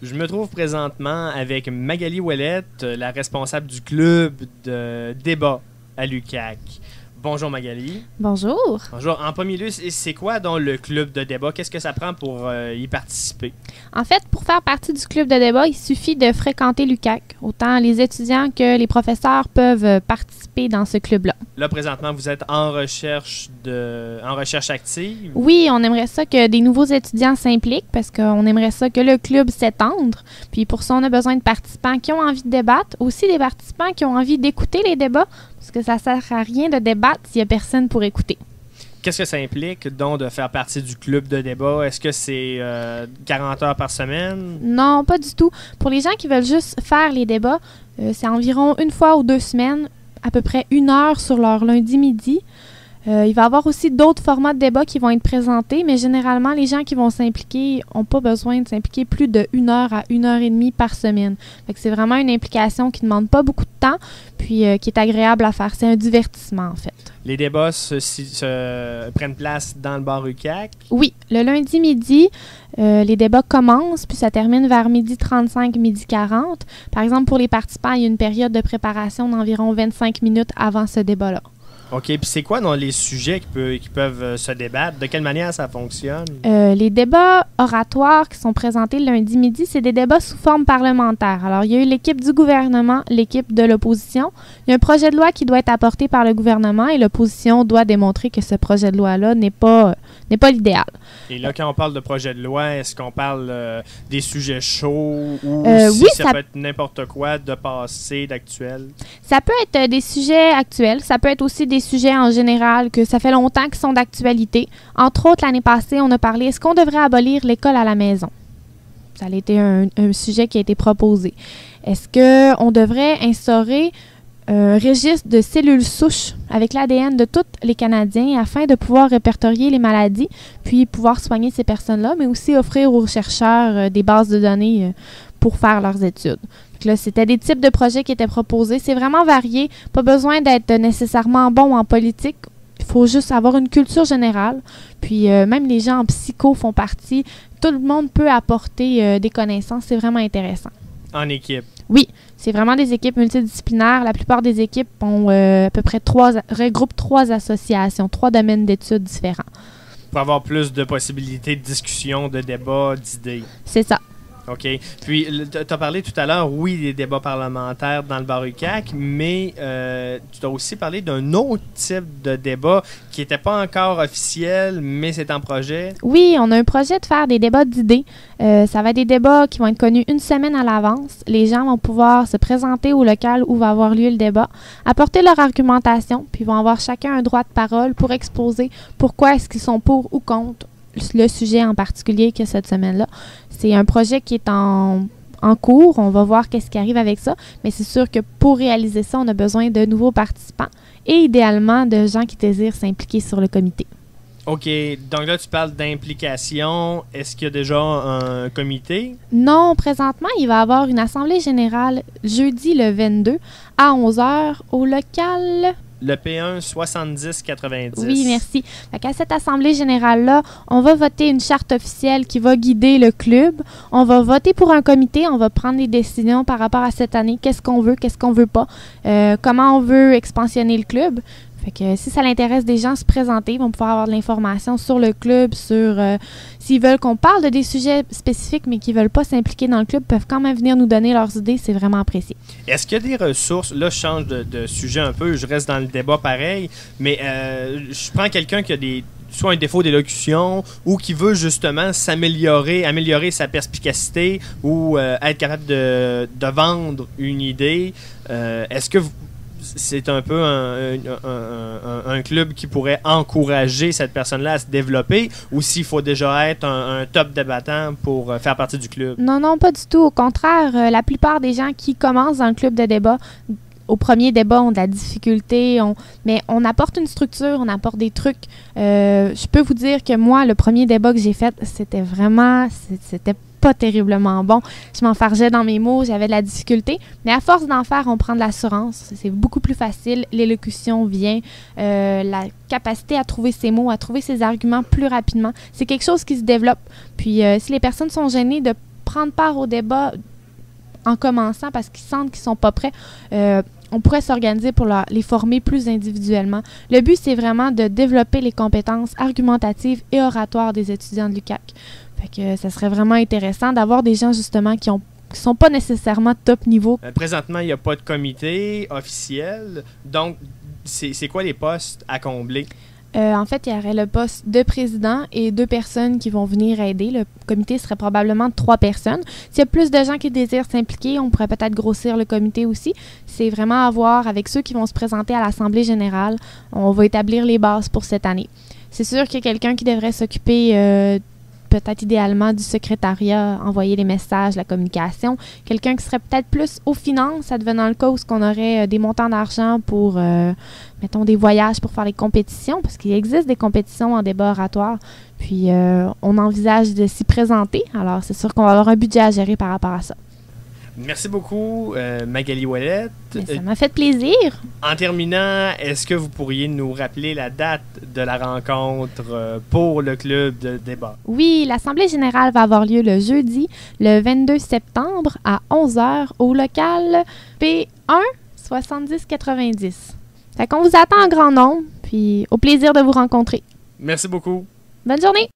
Je me trouve présentement avec Magali Ouellette, la responsable du club de débat à l'UQAC. Bonjour Magali. Bonjour. Bonjour. En premier lieu, c'est quoi donc le club de débat? Qu'est-ce que ça prend pour y participer? En fait, pour faire partie du club de débat, il suffit de fréquenter l'UQAC. Autant les étudiants que les professeurs peuvent participer dans ce club-là. Là, présentement, vous êtes en recherche active? Oui, on aimerait ça que des nouveaux étudiants s'impliquent parce qu'on aimerait ça que le club s'étende. Puis pour ça, on a besoin de participants qui ont envie de débattre, aussi des participants qui ont envie d'écouter les débats, parce que ça sert à rien de débattre s'il n'y a personne pour écouter. Qu'est-ce que ça implique, donc, de faire partie du club de débat? Est-ce que c'est 40 heures par semaine? Non, pas du tout. Pour les gens qui veulent juste faire les débats, c'est environ une fois ou 2 semaines, à peu près 1 heure sur leur lundi midi. Il va y avoir aussi d'autres formats de débat qui vont être présentés, mais généralement, les gens qui vont s'impliquer n'ont pas besoin de s'impliquer plus de 1 heure à 1 heure et demie par semaine. Fait que c'est vraiment une implication qui ne demande pas beaucoup de temps, puis qui est agréable à faire. C'est un divertissement, en fait. Les débats se prennent place dans le bar UQAC? Oui, le lundi midi, les débats commencent, puis ça termine vers 12h35, 12h40. Par exemple, pour les participants, il y a une période de préparation d'environ 25 minutes avant ce débat-là. OK. Puis c'est quoi dans les sujets qui peuvent se débattre? De quelle manière ça fonctionne? Les débats oratoires qui sont présentés le lundi midi, c'est des débats sous forme parlementaire. Alors, il y a eu l'équipe du gouvernement, l'équipe de l'opposition. Il y a un projet de loi qui doit être apporté par le gouvernement et l'opposition doit démontrer que ce projet de loi-là n'est pas l'idéal. Et là, quand on parle de projet de loi, est-ce qu'on parle des sujets chauds ou oui, ça peut être n'importe quoi de passé, d'actuel? Ça peut être des sujets actuels, ça peut être aussi des sujets en général que ça fait longtemps qu'ils sont d'actualité. Entre autres, l'année passée, on a parlé, est-ce qu'on devrait abolir l'école à la maison? Ça a été un sujet qui a été proposé. Est-ce qu'on devrait instaurer un registre de cellules souches avec l'ADN de tous les Canadiens afin de pouvoir répertorier les maladies, puis pouvoir soigner ces personnes-là, mais aussi offrir aux chercheurs des bases de données pour faire leurs études. Donc là, c'était des types de projets qui étaient proposés. C'est vraiment varié. Pas besoin d'être nécessairement bon en politique. Il faut juste avoir une culture générale. Puis même les gens en psycho font partie. Tout le monde peut apporter des connaissances. C'est vraiment intéressant. En équipe? Oui, c'est vraiment des équipes multidisciplinaires. La plupart des équipes ont à peu près regroupent 3 associations, 3 domaines d'études différents. Pour avoir plus de possibilités de discussion, de débat, d'idées. C'est ça. OK. Puis, tu as parlé tout à l'heure, oui, des débats parlementaires dans le bar UQAC, mais tu as aussi parlé d'un autre type de débat qui n'était pas encore officiel, mais c'est en projet. Oui, on a un projet de faire des débats d'idées. Ça va être des débats qui vont être connus 1 semaine à l'avance. Les gens vont pouvoir se présenter au local où va avoir lieu le débat, apporter leur argumentation, puis vont avoir chacun un droit de parole pour exposer pourquoi est-ce qu'ils sont pour ou contre le sujet en particulier que cette semaine-là. C'est un projet qui est en cours. On va voir qu'est-ce qui arrive avec ça. Mais c'est sûr que pour réaliser ça, on a besoin de nouveaux participants et idéalement de gens qui désirent s'impliquer sur le comité. OK. Donc là, tu parles d'implication. Est-ce qu'il y a déjà un comité? Non, présentement, il va y avoir une assemblée générale jeudi le 22 à 11h au local... Le P1 7090. Oui, merci. À cette assemblée générale-là, on va voter une charte officielle qui va guider le club. On va voter pour un comité. On va prendre des décisions par rapport à cette année. Qu'est-ce qu'on veut pas. Comment on veut expansionner le club. Fait que si ça l'intéresse des gens se présenter, ils vont pouvoir avoir de l'information sur le club, sur s'ils veulent qu'on parle de des sujets spécifiques mais qui ne veulent pas s'impliquer dans le club, peuvent quand même venir nous donner leurs idées, c'est vraiment apprécié. Est-ce qu'il y a des ressources, là je change de sujet un peu, je reste dans le débat pareil, mais je prends quelqu'un qui a soit un défaut d'élocution ou qui veut justement améliorer sa perspicacité ou être capable de vendre une idée, est-ce que c'est un peu un club qui pourrait encourager cette personne-là à se développer ou s'il faut déjà être un top débattant pour faire partie du club? Non, pas du tout. Au contraire, la plupart des gens qui commencent dans le club de débat, au premier débat, ont de la difficulté, mais on apporte une structure, on apporte des trucs. Je peux vous dire que moi, le premier débat que j'ai fait, c'était pas terriblement bon. Je m'enfargeais dans mes mots, j'avais de la difficulté. Mais à force d'en faire, on prend de l'assurance. C'est beaucoup plus facile. L'élocution vient. La capacité à trouver ses mots, à trouver ses arguments plus rapidement. C'est quelque chose qui se développe. Puis, si les personnes sont gênées de prendre part au débat en commençant parce qu'ils sentent qu'ils sont pas prêts, on pourrait s'organiser pour les former plus individuellement. Le but, c'est vraiment de développer les compétences argumentatives et oratoires des étudiants de l'UQAC. Fait que ça serait vraiment intéressant d'avoir des gens, justement, qui sont pas nécessairement top niveau. Présentement, il n'y a pas de comité officiel. Donc, c'est quoi les postes à combler? En fait, il y aurait le poste de président et 2 personnes qui vont venir aider. Le comité serait probablement de 3 personnes. S'il y a plus de gens qui désirent s'impliquer, on pourrait peut-être grossir le comité aussi. C'est vraiment à voir avec ceux qui vont se présenter à l'Assemblée générale. On va établir les bases pour cette année. C'est sûr qu'il y a quelqu'un qui devrait s'occuper peut-être idéalement du secrétariat, envoyer les messages, la communication. Quelqu'un qui serait peut-être plus aux finances, advenant le cas où on aurait des montants d'argent pour, mettons, des voyages pour faire les compétitions, parce qu'il existe des compétitions en débat oratoire. Puis, on envisage de s'y présenter. Alors, c'est sûr qu'on va avoir un budget à gérer par rapport à ça. Merci beaucoup, Magali Ouellette. Ça m'a fait plaisir. En terminant, est-ce que vous pourriez nous rappeler la date de la rencontre pour le club de débat? Oui, l'Assemblée générale va avoir lieu le jeudi, le 22 septembre à 11h au local P1 7090. Fait qu'on vous attend en grand nombre, puis au plaisir de vous rencontrer. Merci beaucoup. Bonne journée!